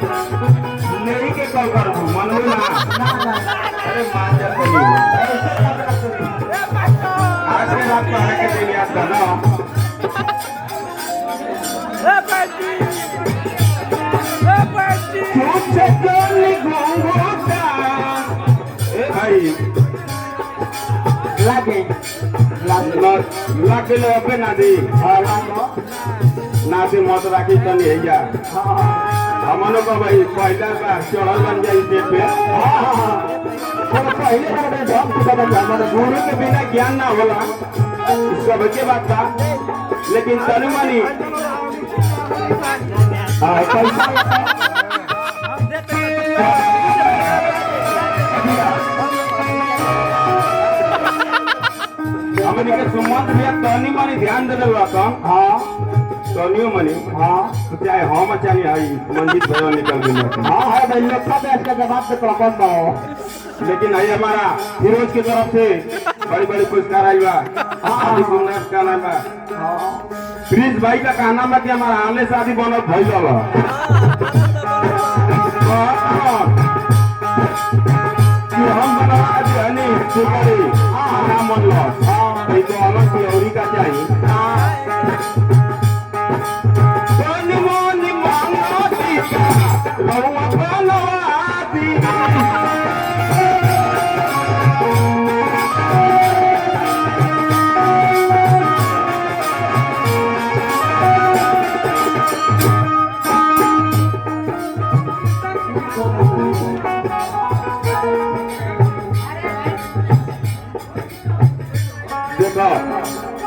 मेरी के कॉल कर मनु ना अरे मान जा आज के रात को आके दिन याद करना लागे लागे लो पे ना दी ना दी मत राखी तो नहीं है या हमनो को भाई पहला का चढ़ल बन जाई पेट पे पहले बार जॉब की बात है गुरु के बिना ज्ञान ना होला सब के बात था लेकिन तनु मनी हमनी के सुमंत में तनी मनी ध्यान देले बात हां तनियो मनी हां चाहे हम चाहे हई मंदिर भयो निकल गई हां है भाई लोग का इसका जवाब से प्रकट ना हो लेकिन आई हमारा फिरोज की तरफ से बड़ी बड़ी पुरस्कार आई बा पुरस्कार आई बा प्रिंस भाई का कहना है कि हमारा आने शादी बनत भइल बा कि हम बनवा जानी सुकरी ना मन लो ये तो अलग थ्योरी का चाहिए तनी मनी मांगती का रहुआ बनवाती देखो